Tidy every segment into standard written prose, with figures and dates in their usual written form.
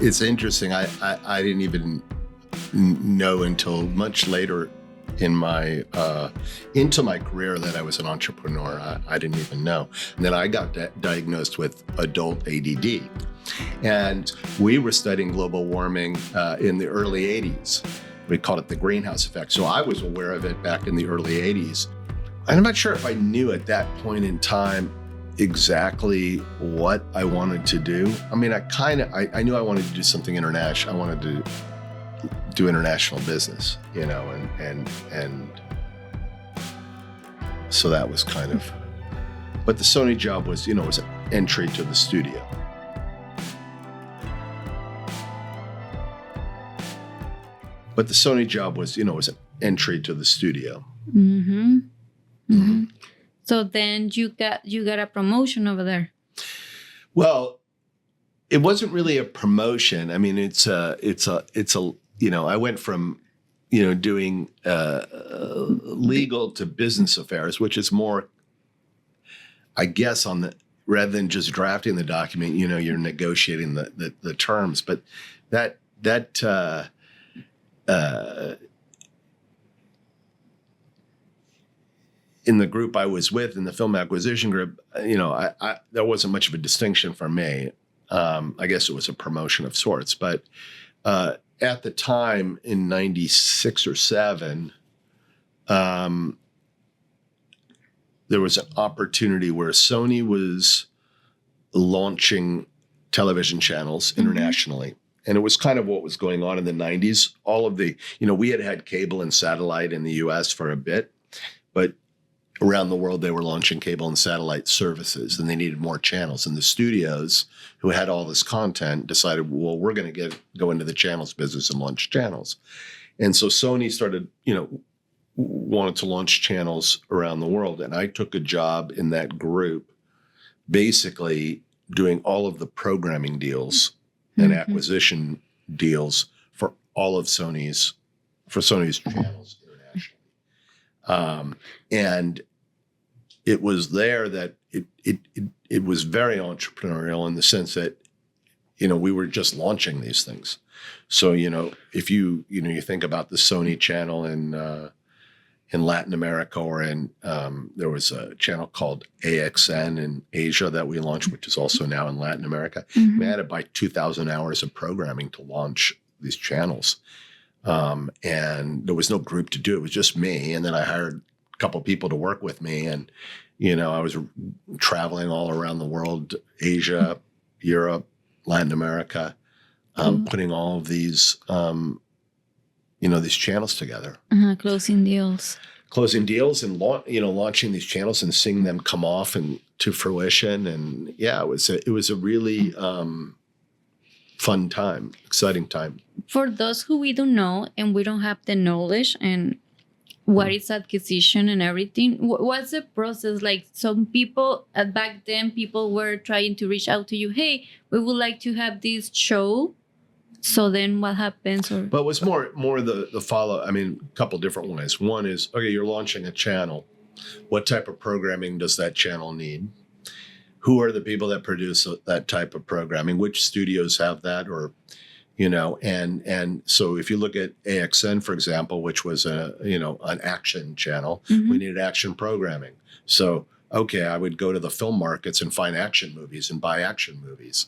It's interesting. I didn't even know until much later in my into my career that I was an entrepreneur. I didn't even know. And then I got diagnosed with adult ADD. And we were studying global warming in the early 80s. We called it the greenhouse effect. So I was aware of it back in the early 80s. I'm not sure if I knew at that point in time exactly what I wanted to do. I mean, I knew I wanted to do something international. I wanted to do international business, you know, and so that was kind of, but the Sony job was, you know, was an entry to the studio. But the Sony job was, you know, was an entry to the studio. Mm-hmm. Mm-hmm. So then you got a promotion over there. Well, it wasn't really a promotion. I mean, it's a, you know, I went from, you know, doing legal to business affairs, which is more, I guess, rather than just drafting the document, you know, you're negotiating the terms. But that in the group I was with, in the film acquisition group, you know, I there wasn't much of a distinction for me. I guess it was a promotion of sorts. But at the time in 96 or 7, there was an opportunity where Sony was launching television channels internationally. And it was kind of what was going on in the 90s. All of the, you know, we had cable and satellite in the US for a bit, but around the world, they were launching cable and satellite services, and they needed more channels. And the studios, who had all this content, decided, well, we're going to go into the channels business and launch channels. And so Sony started, you know, wanted to launch channels around the world. And I took a job in that group, basically doing all of the programming deals and acquisition deals for all of Sony's channels internationally. And it was there that it was very entrepreneurial in the sense that, you know, we were just launching these things. So, you know, if you think about the Sony channel in Latin America, or there was a channel called AXN in Asia that we launched, which is also now in Latin America. We had about 2,000 hours of programming to launch these channels. And there was no group to do it. It was just me. And then I hired a couple of people to work with me. And, you know, I was traveling all around the world, Asia, Europe, Latin America, putting all of these, you know, these channels together. Closing deals and, you know, launching these channels and seeing them come off and to fruition. And yeah, it was a really fun time, exciting time. For those who we don't know and we don't have the knowledge and what is acquisition and everything, what's the process like? Some people back then, people were trying to reach out to you. Hey, we would like to have this show. So then what happens? But it was more the follow. I mean, a couple different ways. One is, okay, you're launching a channel. What type of programming does that channel need? Who are the people that produce that type of programming? Which studios have that? Or, you know, and so if you look at AXN, for example, which was an action channel, we needed action programming. So, okay, I would go to the film markets and find action movies and buy action movies.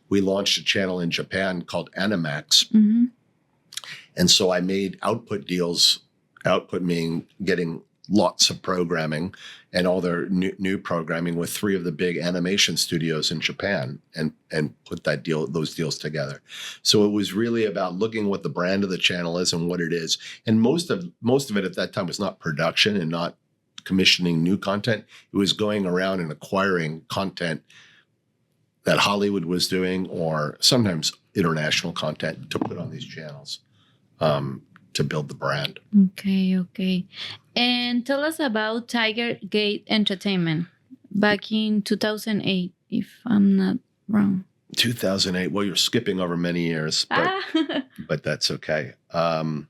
We launched a channel in Japan called Animax. And so I made output deals, output meaning getting lots of programming and all their new programming with 3 of the big animation studios in Japan and put those deals together. So it was really about looking what the brand of the channel is and what it is. And most of it at that time was not production and not commissioning new content. It was going around and acquiring content that Hollywood was doing, or sometimes international content, to put on these channels to build the brand. Okay. And tell us about Tigergate Entertainment back in 2008, if I'm not wrong. 2008. Well, you're skipping over many years, but that's okay. Well,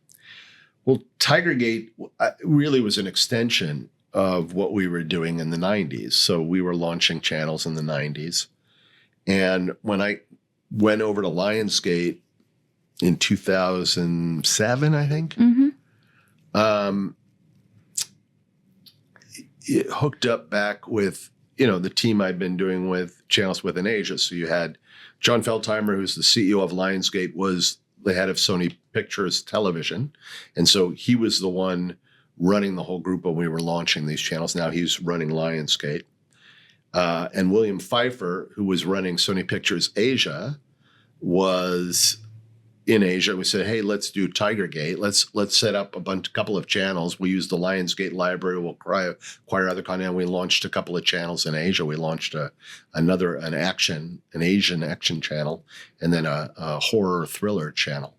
Tigergate really was an extension of what we were doing in the 90s. So we were launching channels in the 90s. And when I went over to Lionsgate in 2007, I think. It hooked up back with, the team I'd been doing with channels within Asia. So you had John Feldheimer, who's the CEO of Lionsgate, was the head of Sony Pictures Television. And so he was the one running the whole group when we were launching these channels. Now he's running Lionsgate. And William Pfeiffer, who was running Sony Pictures Asia, was in Asia. We said, hey, let's do Tigergate. Let's set up a couple of channels. We use the Lionsgate library. We'll acquire other content. We launched a couple of channels in Asia. We launched an Asian action channel, and then a horror thriller channel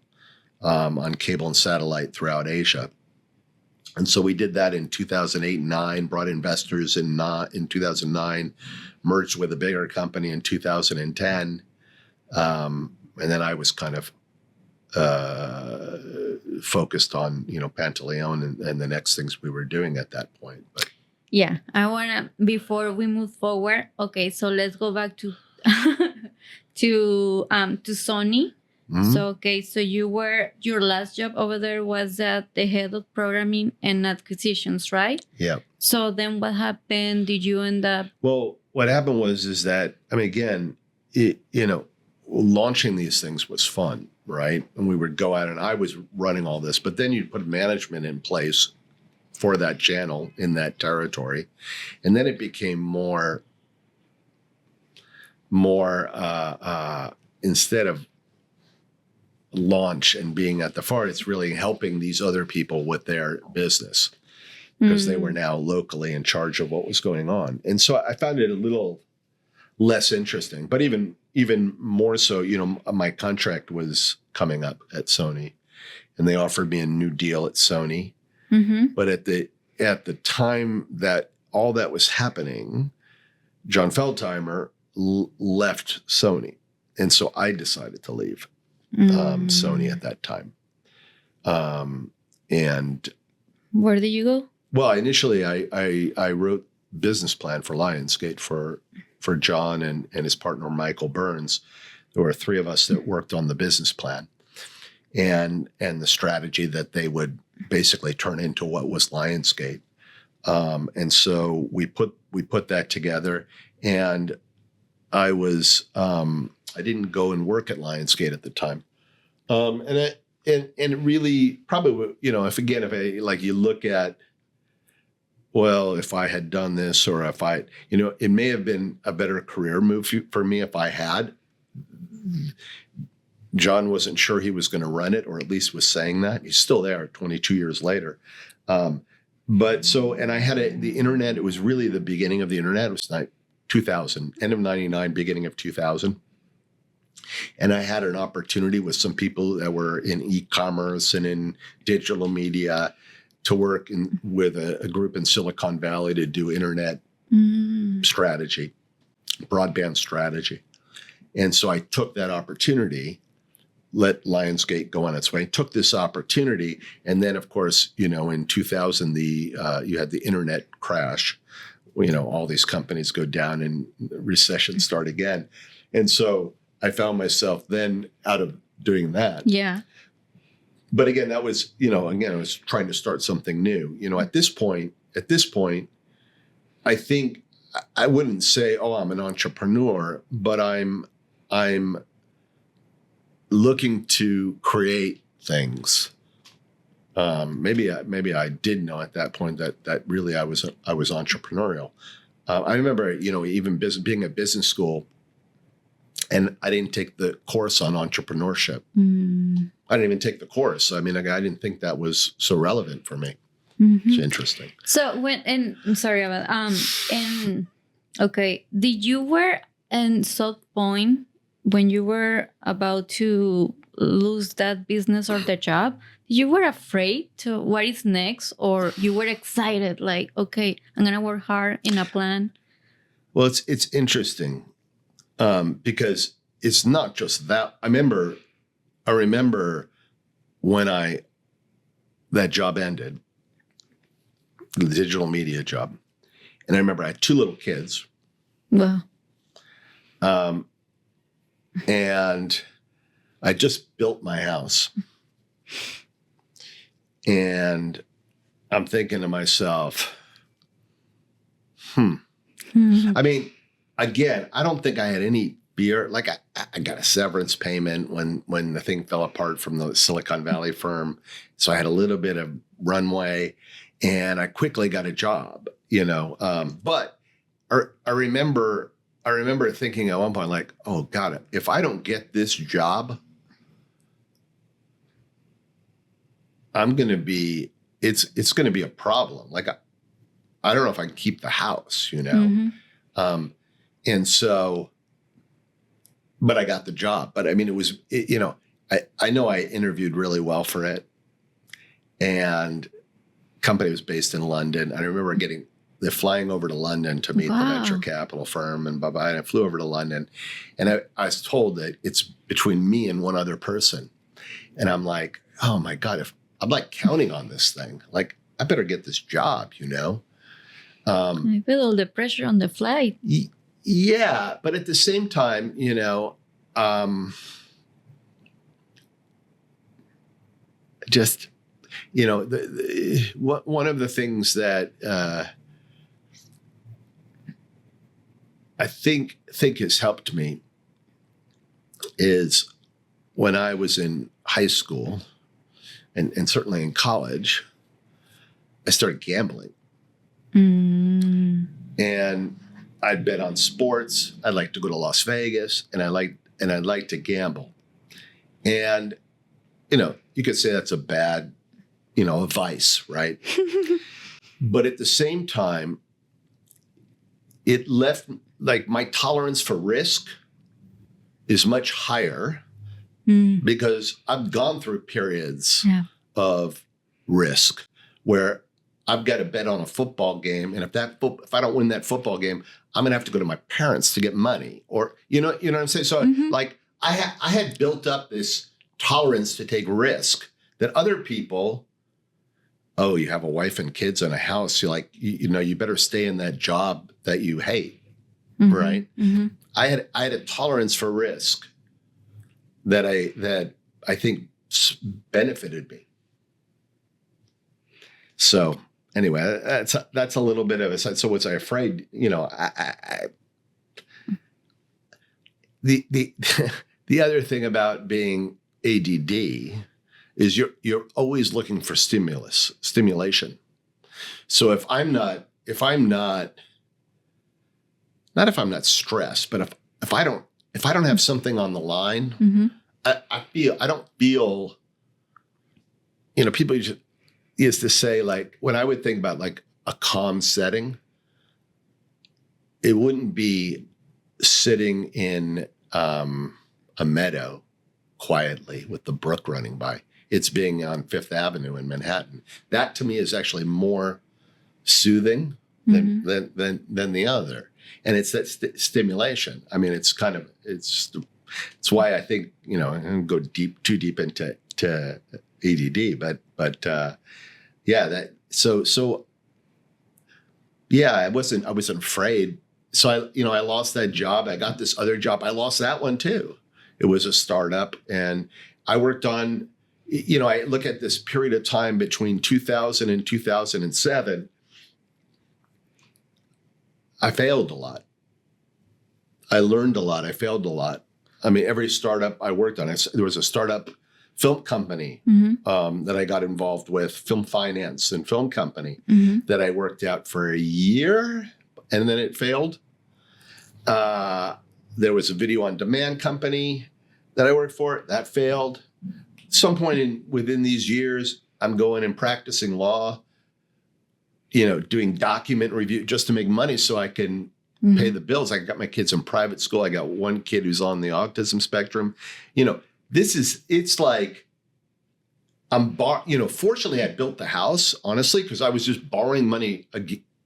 on cable and satellite throughout Asia. And so we did that in 2008 and 9, brought investors in 2009, merged with a bigger company in 2010. And then I was kind of focused on, Pantelion and the next things we were doing at that point. But yeah, I want to, before we move forward, okay, so let's go back to to Sony. mm-hmm. So your last job over there was at the head of programming and acquisitions, right? Yeah. So then what happened? Did you end up? Well, what happened is that, again, launching these things was fun, right? And we would go out and I was running all this, but then you'd put management in place for that channel in that territory. And then it became more instead of launch and being at the far, it's really helping these other people with their business because they were now locally in charge of what was going on. And so I found it a little less interesting, but even more so, my contract was coming up at Sony and they offered me a new deal at Sony. Mm-hmm. But at the time that all that was happening, John Feldheimer left Sony. And so I decided to leave Sony at that time. And where did you go? Well, initially I wrote business plan for Lionsgate for John and his partner, Michael Burns. There were three of us that worked on the business plan and the strategy that they would basically turn into what was Lionsgate. And so we put that together, and I didn't go and work at Lionsgate at the time. And it really probably, if you look at, well, if I had done this, or if it may have been a better career move for me if I had. John wasn't sure he was going to run it, or at least was saying that. He's still there 22 years later. And I had the internet. It was really the beginning of the internet. It was like 2000, end of 99, beginning of 2000. And I had an opportunity with some people that were in e-commerce and in digital media to work with a group in Silicon Valley to do internet strategy, broadband strategy. And so I took that opportunity, let Lionsgate go on its way, took this opportunity. And then, of course, in 2000, you had the internet crash. All these companies go down and recession start again. And so I found myself then out of doing that. Yeah. But again, that was, I was trying to start something new. At this point, I think I wouldn't say, I'm an entrepreneur, but I'm looking to create things. Maybe I did know at that point that really I was entrepreneurial. I remember, even being at business school, and I didn't take the course on entrepreneurship. I didn't even take the course. I didn't think that was so relevant for me. Mm-hmm. It's interesting. So did you were in some point when you were about to lose that business or the job, you were afraid to what is next, or you were excited, like, okay, I'm going to work hard in a plan? Well, it's interesting because it's not just that. I remember when that job ended, the digital media job. And I remember I had two little kids. Wow. And I just built my house. And I'm thinking to myself, I mean, again, I don't think I had any fear. Like I got a severance payment when the thing fell apart from the Silicon Valley firm. So I had a little bit of runway and I quickly got a job, but I remember thinking at one point, like, oh God, if I don't get this job, it's going to be a problem. Like, I don't know if I can keep the house, And so, but I got the job. But I mean, I know I interviewed really well for it. And company was based in London. I remember they're flying over to London to meet the venture capital firm and blah. And I flew over to London. And I was told that it's between me and one other person. And I'm like, oh my God, I'm like counting on this thing. Like, I better get this job, I feel all the pressure on the flight. Yeah, but at the same time, just, one of the things that I think has helped me is when I was in high school and certainly in college, I started gambling. And I'd bet on sports. I'd like to go to Las Vegas, and I'd like to gamble. And you could say that's a bad, a vice, right? But at the same time, it left, like, my tolerance for risk is much higher because I've gone through periods of risk where I've got to bet on a football game, and if I don't win that football game, I'm gonna have to go to my parents to get money, or you know what I'm saying. So like I had built up this tolerance to take risk that other people. Oh, you have a wife and kids and a house. You're like, you better stay in that job that you hate, right? I had a tolerance for risk that I think benefited me. So. Anyway, that's a little bit of a side. So was I afraid? The other thing about being ADD is you're always looking for stimulation. So if I'm not stressed, but if I don't have something on the line, I don't feel. People used to say, like, when I would think about like a calm setting, it wouldn't be sitting in a meadow quietly with the brook running by. It's being on Fifth Avenue in Manhattan. That to me is actually more soothing than the other. And it's that stimulation. I mean, it's why I think, I don't go too deep into ADD, but I wasn't afraid. So I lost that job. I got this other job. I lost that one too. It was a startup, and I worked on, I look at this period of time between 2000 and 2007. I failed a lot. I learned a lot. I failed a lot. I mean, every startup I worked on, there was a startup film company that I got involved with, film finance and film company that I worked out for a year, and then it failed. There was a video on demand company that I worked for that failed. At some point within these years, I'm going and practicing law, doing document review just to make money so I can pay the bills. I got my kids in private school. I got one kid who's on the autism spectrum. It's like fortunately I built the house, honestly, because I was just borrowing money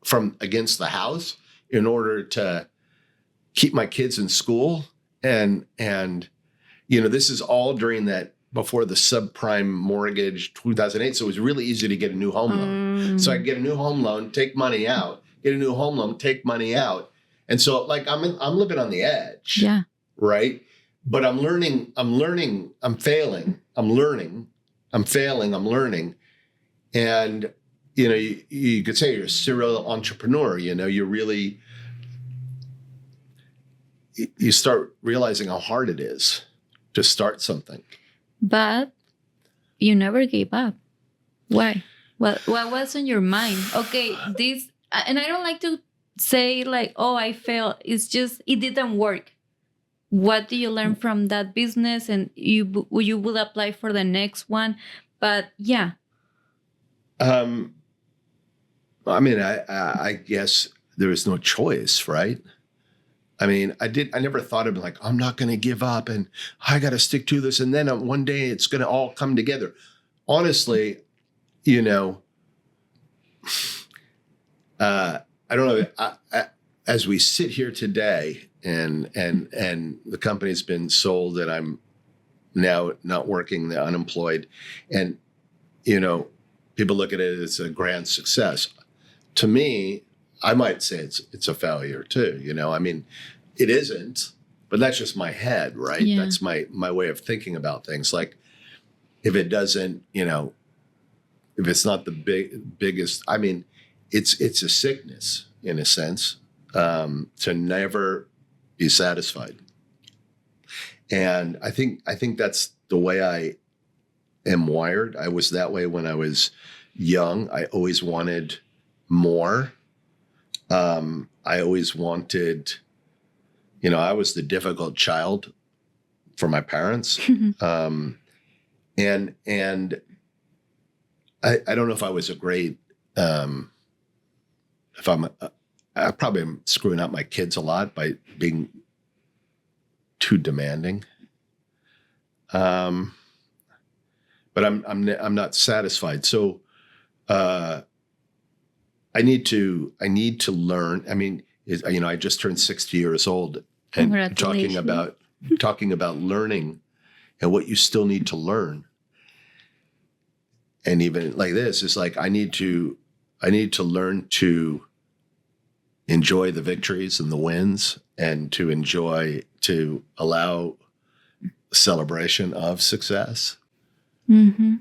from against the house in order to keep my kids in school. And this is all during that, before the subprime mortgage, 2008. So it was really easy to get a new home loan. So I get a new home loan, take money out, get a new home loan, take money out. And so, like, I'm living on the edge. Yeah. Right. but I'm learning, I'm failing, I'm learning, I'm failing, I'm learning. And, you could say you're a serial entrepreneur, you really, you start realizing how hard it is to start something. But you never gave up. Why? What was on your mind? Okay, this, and I don't like to say like, oh, I failed. It's just, it didn't work. What do you learn from that business? And you will apply for the next one. But yeah. I mean, I guess there is no choice, right? I mean, I never thought of like, I'm not going to give up and I got to stick to this. And then one day it's going to all come together. Honestly, I don't know. As we sit here today and the company's been sold and I'm now not working, unemployed, and, people look at it as a grand success. To me, I might say it's a failure too. I mean, it isn't, but that's just my head, right? Yeah. That's my way of thinking about things. Like if it doesn't, if it's not the biggest, I mean, it's a sickness in a sense, to never be satisfied. And I think that's the way I am wired. I was that way when I was young. I always wanted more. I always wanted, I was the difficult child for my parents. And I don't know if I was a great, I probably am screwing up my kids a lot by being too demanding. But I'm not satisfied. So, I need to learn. I mean, I just turned 60 years old, and talking about learning and what you still need to learn. And even like this, it's like I need to learn to enjoy the victories and the wins, and to allow celebration of success. Mm-hmm.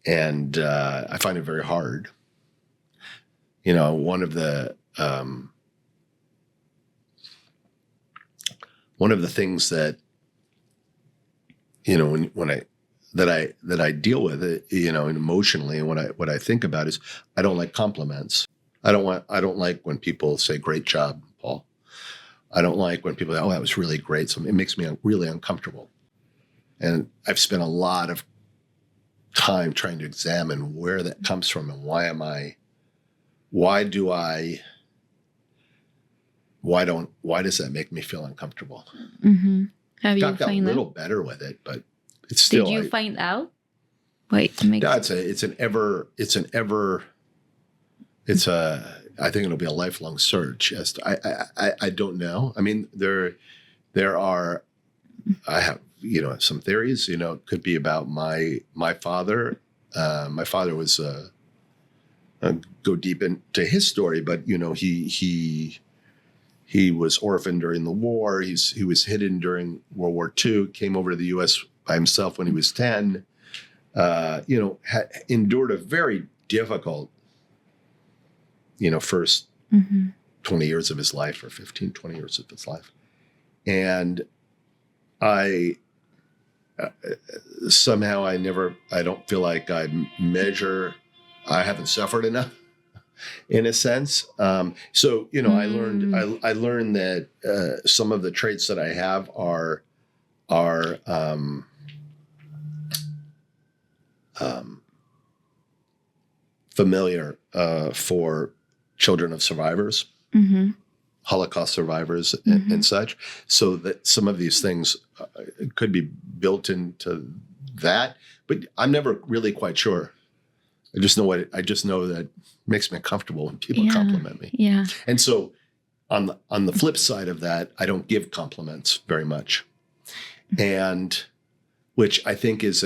And I find it very hard. One of the things that when I deal with it, emotionally, and what I think about is I don't like compliments. I don't like when people say great job, Paul. I don't like when people say, oh, that was really great. So it makes me really uncomfortable. And I've spent a lot of time trying to examine where that comes from and why does that make me feel uncomfortable? Mm-hmm. Have you got a little better with it, but it's still. Did you find out? I think it'll be a lifelong search. I don't know. I mean, there are, I have, some theories, it could be about my father. My father was, go deep into his story, but he was orphaned during the war. He was hidden during World War II, came over to the U.S. by himself when he was 10, endured a very difficult, first 20 years of his life, or 15, 20 years of his life. And I somehow I don't feel like I haven't suffered enough in a sense. So, I learned that some of the traits that I have are familiar for children of survivors, Holocaust survivors, and such. So that some of these things could be built into that, but I'm never really quite sure. I just know that it makes me comfortable when people compliment me. Yeah. And so on the flip side of that, I don't give compliments very much. And which I think is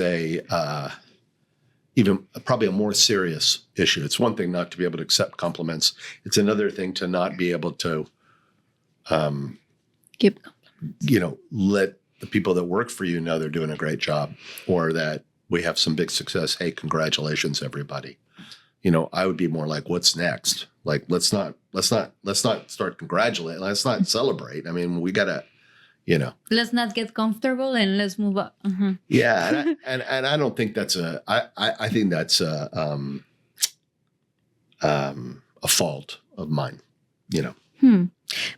even probably a more serious issue. It's one thing not to be able to accept compliments. It's another thing to not be able to give compliments. Let the people that work for you know they're doing a great job, or that we have some big success. Hey, congratulations, everybody. You know, I would be more like, what's next? Like, let's not start congratulating. Let's not celebrate. I mean, we gotta, you know, let's not get comfortable and let's move up. Yeah, and I don't think that's I think that's a fault of mine, you know.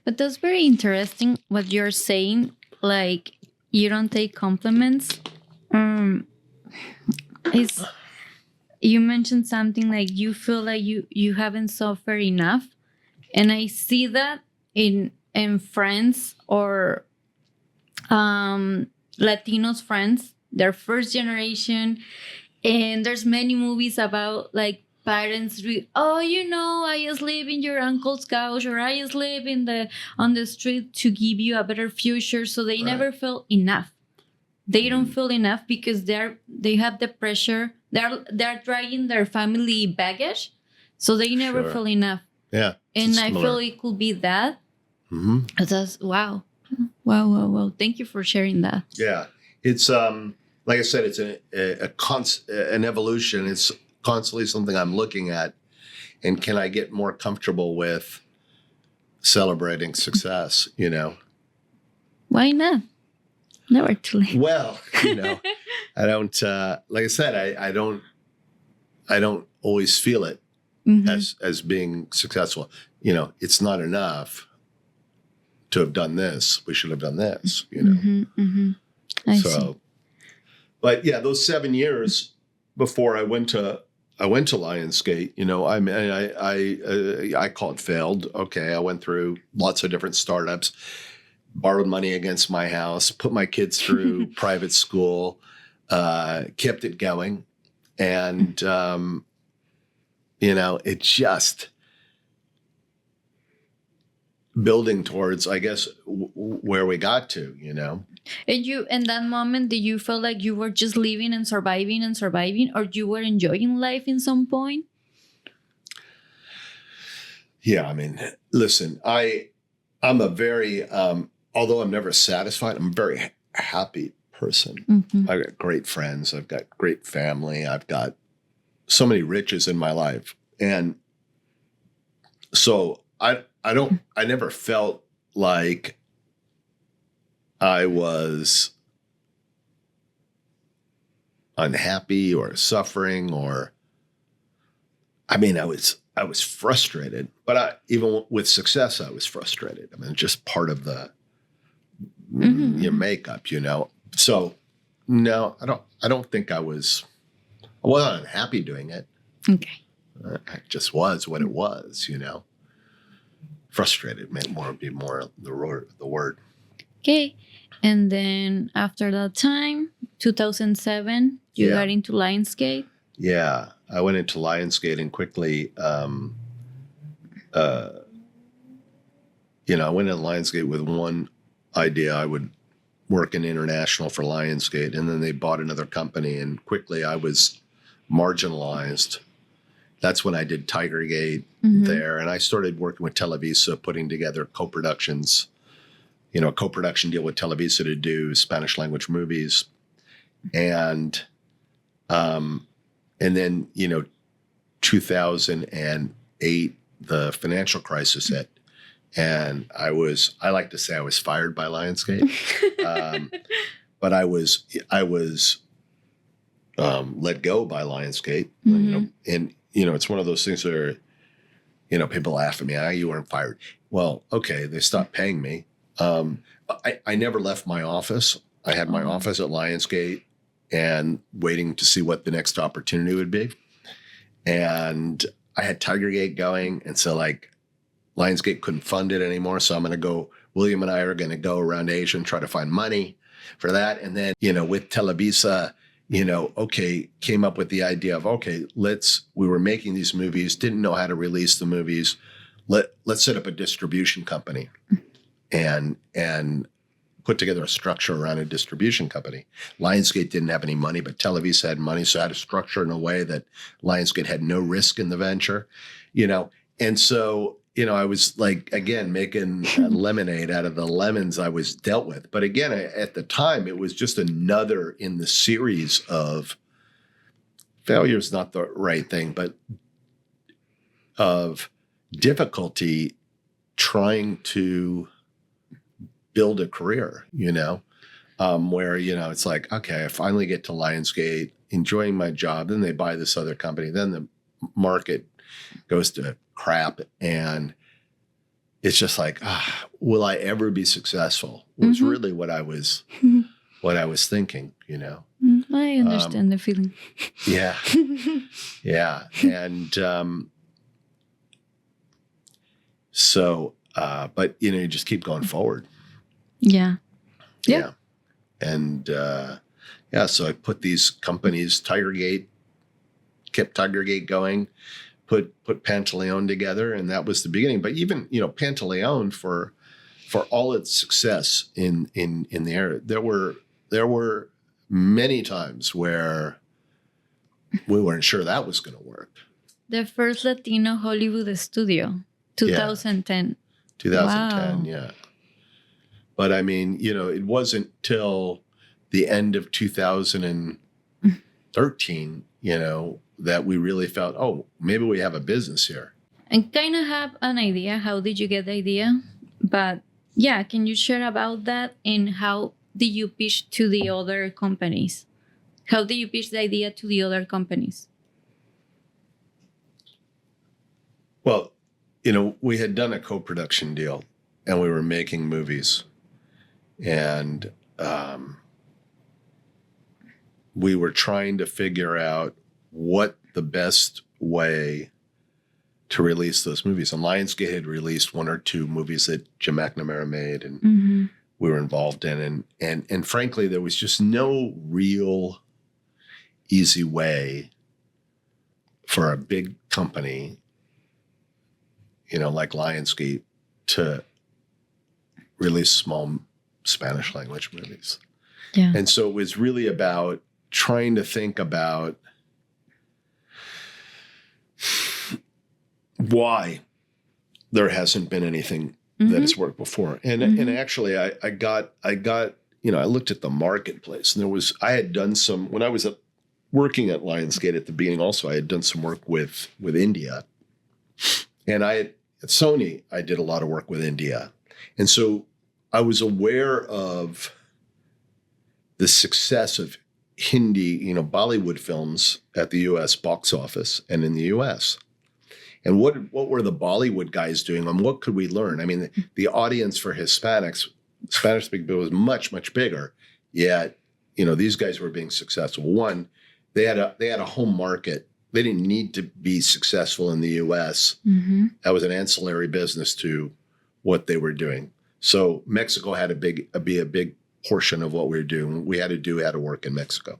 But that's very interesting what you're saying. Like, you don't take compliments. Is you mentioned something like you feel like you haven't suffered enough, and I see that in friends or Latinos friends, they're first generation, and there's many movies about like parents I sleep in your uncle's couch, or I sleep on the street to give you a better future. So they never feel enough. They don't feel enough because they have the pressure. They're dragging their family baggage, so they never feel enough. Yeah, and I feel it could be that. That's wow. Thank you for sharing that. Yeah, it's like I said, it's an evolution. It's constantly something I'm looking at, and can I get more comfortable with celebrating success? You know, why not? Never too late. Well, you know, I don't. Like I said, I don't always feel it as being successful. You know, it's not enough to have done this. We should have done this. You know. I see. But yeah, those 7 years before I went to Lionsgate, you know, I call it failed. Okay, I went through lots of different startups, borrowed money against my house, put my kids through private school, kept it going, and you know, it just building towards, I guess, where we got to, you know. And you, in that moment, did you feel like you were just living and surviving, or you were enjoying life in some point? Yeah, I mean, listen, I'm a very, although I'm never satisfied, I'm a very happy person. I've got great friends. I've got great family. I've got so many riches in my life. And so I never felt like I was unhappy or suffering, or, I mean, I was frustrated, but even with success, I was frustrated. I mean, just part of the your makeup, you know. So no, I don't think I wasn't unhappy doing it. Okay. It just was what it was, you know. Frustrated may be more the word. Okay. And then after that time, 2007, you got into Lionsgate. Yeah, I went into Lionsgate and quickly, you know, I went into Lionsgate with one idea. I would work in international for Lionsgate, and then they bought another company, and quickly I was marginalized. That's when I did Tigergate there, and I started working with Televisa, putting together co-productions, you know, a co-production deal with Televisa to do Spanish language movies. And then, you know, 2008, the financial crisis hit. And I like to say I was fired by Lionsgate. But I was let go by Lionsgate. You know, and, you know, it's one of those things where, you know, people laugh at me. You weren't fired. Well, okay, they stopped paying me. I never left my office. I had my office at Lionsgate and waiting to see what the next opportunity would be. And I had Tigergate going. And so like Lionsgate couldn't fund it anymore. So William and I are going to go around Asia and try to find money for that. And then, you know, with Televisa, you know, okay, came up with the idea of, okay, we were making these movies, didn't know how to release the movies. Let's set up a distribution company and put together a structure around a distribution company. Lionsgate didn't have any money, but Televisa had money. So I had to structure in a way that Lionsgate had no risk in the venture, you know? And so I was like, again, making lemonade out of the lemons I was dealt with. But again, at the time, it was just another in the series of failure is not the right thing, but of difficulty trying to build a career, where, it's like, okay, I finally get to Lionsgate, enjoying my job. Then they buy this other company. Then the market goes to crap. And it's just like, will I ever be successful? Was really what I was thinking, I understand the feeling. Yeah. Yeah. And but, you just keep going forward. Yeah. Yeah. And so I put these companies, kept Tigergate going, put Pantelion together, and that was the beginning. But even, Pantelion, for all its success in the area, there were many times where we weren't sure that was going to work. The first Latino Hollywood studio, 2010. 2010, wow. Yeah. But I mean, it wasn't till the end of 2013, that we really felt, oh, maybe we have a business here. I kind of have an idea. How did you get the idea? But yeah, can you share about that? And how did you pitch to the other companies? How did you pitch the idea to the other companies? Well, we had done a co-production deal and we were making movies. And we were trying to figure out what the best way to release those movies. And Lionsgate had released one or two movies that Jim McNamara made and we were involved in. And frankly, there was just no real easy way for a big company, like Lionsgate, to release small Spanish language movies. Yeah. And so it was really about trying to think about why there hasn't been anything that has worked before. And actually I looked at the marketplace, and I had done some, when I was working at Lionsgate at the beginning also, I had done some work with India. And at Sony, I did a lot of work with India. And so I was aware of the success of Hindi, Bollywood films at the U.S. box office and in the U.S. And what were the Bollywood guys doing, and what could we learn? I mean, the audience for Hispanics, Spanish-speaking people, was much, much bigger. Yet, these guys were being successful. One, they had a home market. They didn't need to be successful in the U.S. That was an ancillary business to what they were doing. So Mexico had to be a big portion of what we were doing. We had to work in Mexico.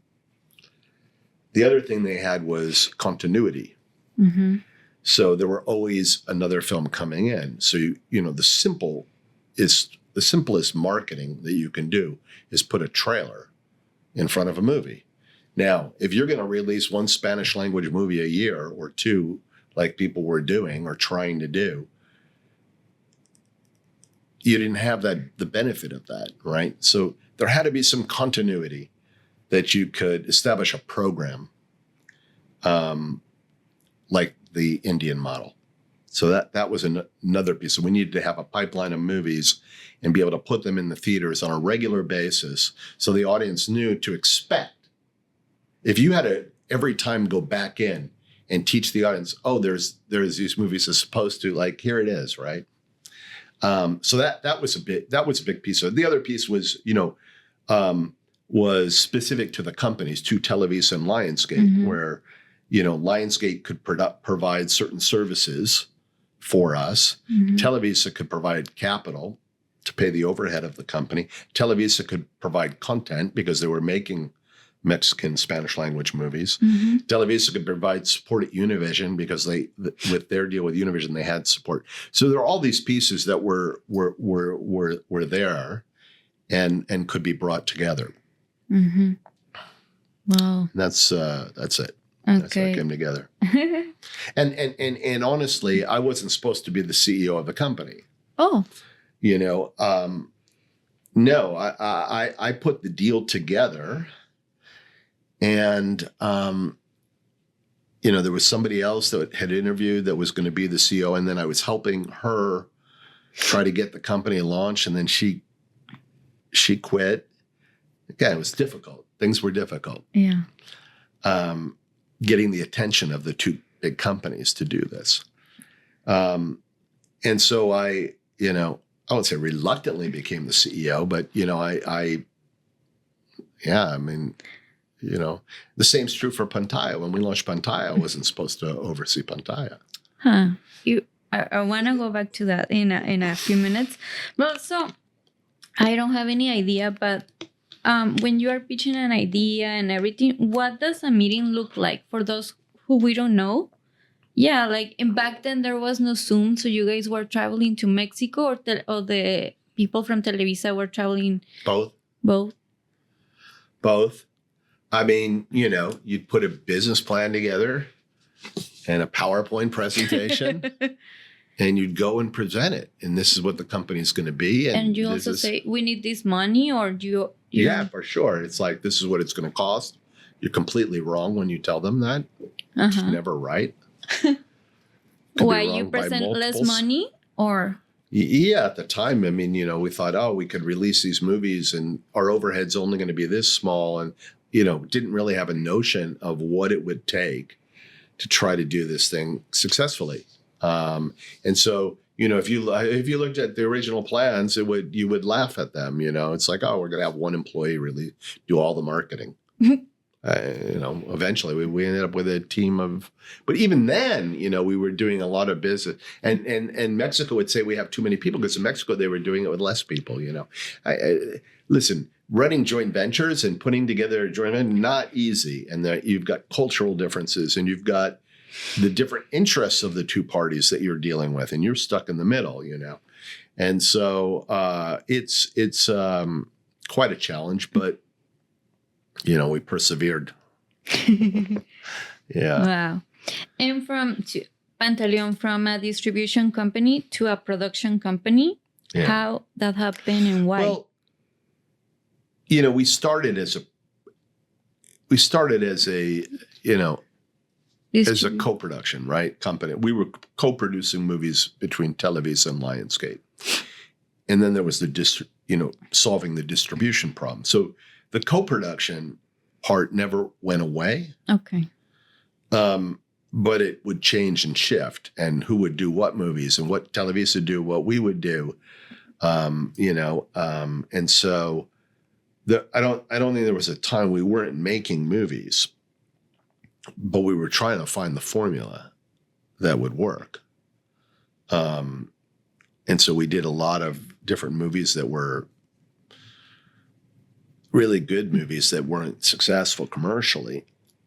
The other thing they had was continuity. So there were always another film coming in. So the simplest marketing that you can do is put a trailer in front of a movie. Now, if you're going to release one Spanish language movie a year or two, like people were doing or trying to do, you didn't have the benefit of that, right? So there had to be some continuity that you could establish a program like the Indian model. So that was another piece. So we needed to have a pipeline of movies and be able to put them in the theaters on a regular basis so the audience knew to expect. If you had to every time go back in and teach the audience, oh, there's these movies as opposed to, like, here it is, right? So that was a big piece of it. The other piece was, was specific to the companies, to Televisa and Lionsgate, where, Lionsgate could provide certain services for us. Televisa could provide capital to pay the overhead of the company. Televisa could provide content because they were making Mexican Spanish language movies. Televisa could provide support at Univision because with their deal with Univision, they had support. So there are all these pieces that were there and could be brought together. Wow. And that's it. That's how it Okay. came together. And honestly, I wasn't supposed to be the CEO of the company. Oh. You know, no, I put the deal together, and you know, there was somebody else that had interviewed that was going to be the CEO, and then I was helping her try to get the company launched, and then she quit. Again, it was difficult. Things were difficult. Yeah. Getting the attention of the two big companies to do this. And so I would say reluctantly became the CEO, but, you know, I mean, you know, the same's true for Pantaya. When we launched Pantaya, I wasn't supposed to oversee Pantaya. Huh. I want to go back to that in a few minutes. Well, so I don't have any idea, but when you are pitching an idea and everything, what does a meeting look like for those who we don't know? Yeah, like back then there was no Zoom, so you guys were traveling to Mexico, or the people from Televisa were traveling. Both. I mean, you know, you'd put a business plan together and a PowerPoint presentation, and you'd go and present it. And this is what the company's going to be. And you also say, we need this money, or you yeah, for sure. It's like, this is what it's going to cost. You're completely wrong when you tell them that. It's never right. Why you present less money, or? Yeah, at the time, I mean, you know, we thought, oh, we could release these movies and our overhead's only going to be this small. And, you know, didn't really have a notion of what it would take to try to do this thing successfully. And so, you know, if you looked at the original plans, you would laugh at them. You know, it's like, oh, we're going to have one employee really do all the marketing. You know, eventually we ended up with a team of, but even then, you know, we were doing a lot of business, and Mexico would say we have too many people, because in Mexico they were doing it with less people. You know, listen, running joint ventures and putting together a joint venture, not easy, and you've got cultural differences, and you've got the different interests of the two parties that you're dealing with, and you're stuck in the middle. You know, and so it's quite a challenge, but. You know, we persevered. Yeah. Wow. And from Pantelion, from a distribution company to a production company, how that happened and why? Well, you know, we started as a you know, as a co-production, right, company. We were co-producing movies between Televisa and Lionsgate. And then there was solving the distribution problem. So the co-production part never went away. Okay. But it would change and shift, and who would do what movies, and what Televisa do, what we would do. You know, and so I don't think there was a time we weren't making movies, but we were trying to find the formula that would work. And so we did a lot of different movies that were really good movies that weren't successful commercially,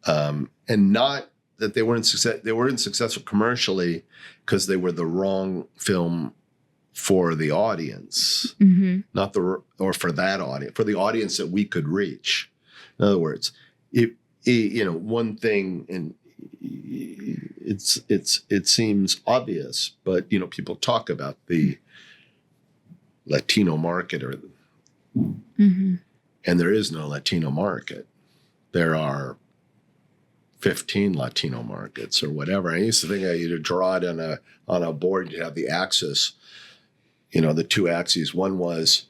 and not that they weren't successful commercially because they were the wrong film for the audience, or for that audience, for the audience that we could reach. In other words, you know, one thing, and it seems obvious, but you know, people talk about the Latino market, and there is no Latino market. There are 15 Latino markets or whatever. I used to think you'd draw it on a board. You'd have the axis, you know, the two axes. One was,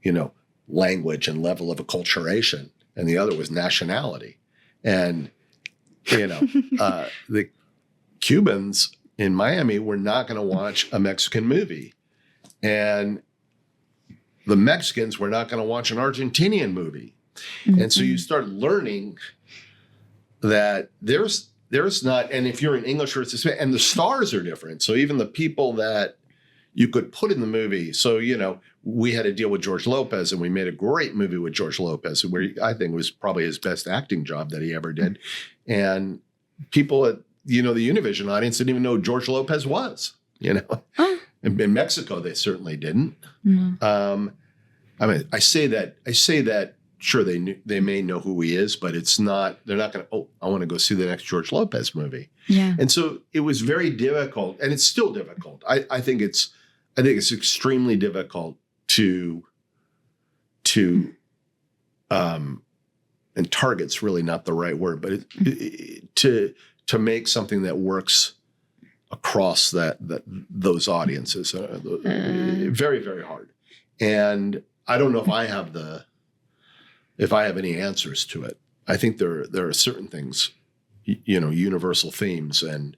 you know, language and level of acculturation, and the other was nationality. And, you know, the Cubans in Miami were not going to watch a Mexican movie. And the Mexicans were not going to watch an Argentinian movie. And so you start learning that there's not, and if you're in English versus Spanish, and the stars are different. So even the people that you could put in the movie. So, you know, we had a deal with George Lopez, and we made a great movie with George Lopez, where I think was probably his best acting job that he ever did. And people at, you know, the Univision audience didn't even know who George Lopez was, you know. In Mexico, they certainly didn't. I mean, I say that sure they may know who he is, but they're not going to, oh, I want to go see the next George Lopez movie. Yeah. And so it was very difficult, and it's still difficult. I think it's extremely difficult to and target's really not the right word, but to make something that works across those audiences, very, very hard. And I don't know if I have any answers to it. I think there are certain things, universal themes, and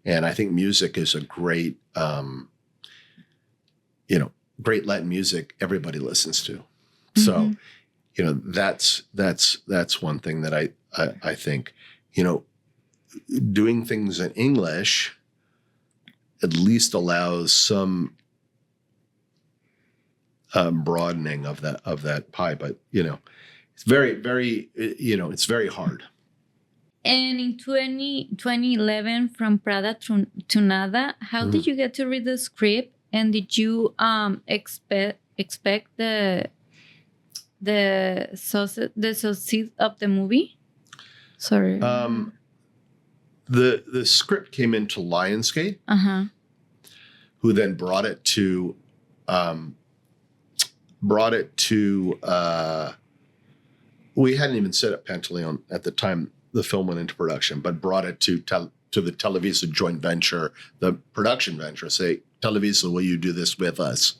I think music is a great, great Latin music everybody listens to. So, that's one thing that I think, doing things in English at least allows some broadening of that pie, but it's very, very, it's very hard. And in 2011, From Prada to Nada, how did you get to read the script? And did you expect the success of the movie? Sorry. The script came into Lionsgate, who then brought it to we hadn't even set up Pantelion at the time the film went into production, but brought it to the Televisa joint venture, the production venture. Say, Televisa, will you do this with us?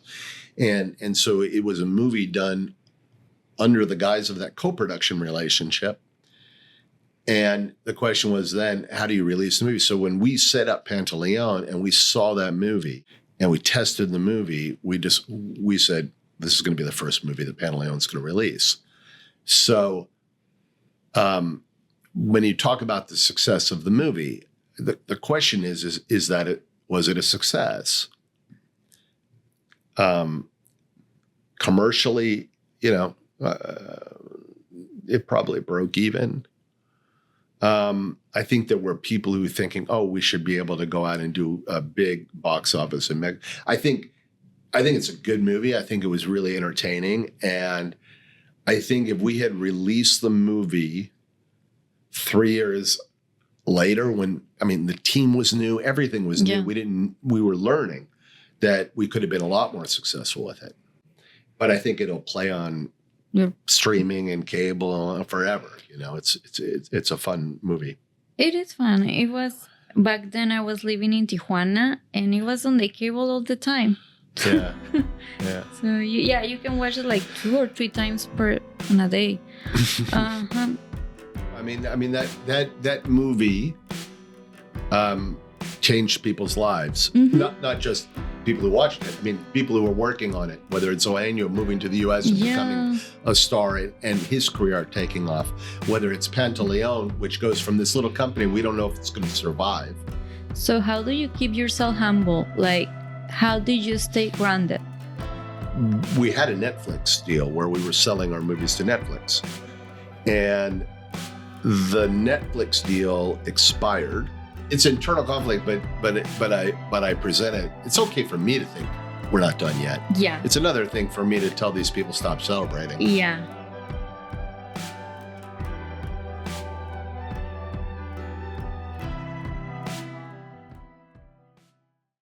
And so it was a movie done under the guise of that co-production relationship. And the question was then, how do you release the movie? So when we set up Pantelion and we saw that movie and we tested the movie, we said, this is going to be the first movie that Pantelion's going to release. So when you talk about the success of the movie, the question is that was it a success? Commercially, it probably broke even. I think there were people who were thinking, oh, we should be able to go out and do a big box office. And I think it's a good movie. I think it was really entertaining. And I think if we had released the movie 3 years later, the team was new, everything was new. We were learning that we could have been a lot more successful with it. But I think it'll play on streaming and cable forever. It's a fun movie. It is fun. It was back then. I was living in Tijuana, and it was on the cable all the time. Yeah. So you can watch it like 2 or 3 times in a day. I mean that movie changed people's lives. Not just people who watched it. I mean, people who were working on it, whether it's Oenyo moving to the U.S. and becoming a star and his career taking off, whether it's Pantelion, which goes from this little company, we don't know if it's going to survive. So how do you keep yourself humble? Like, how did you stay grounded? We had a Netflix deal where we were selling our movies to Netflix. And the Netflix deal expired. It's internal conflict, but I present it. It's okay for me to think we're not done yet. Yeah. It's another thing for me to tell these people stop celebrating. Yeah.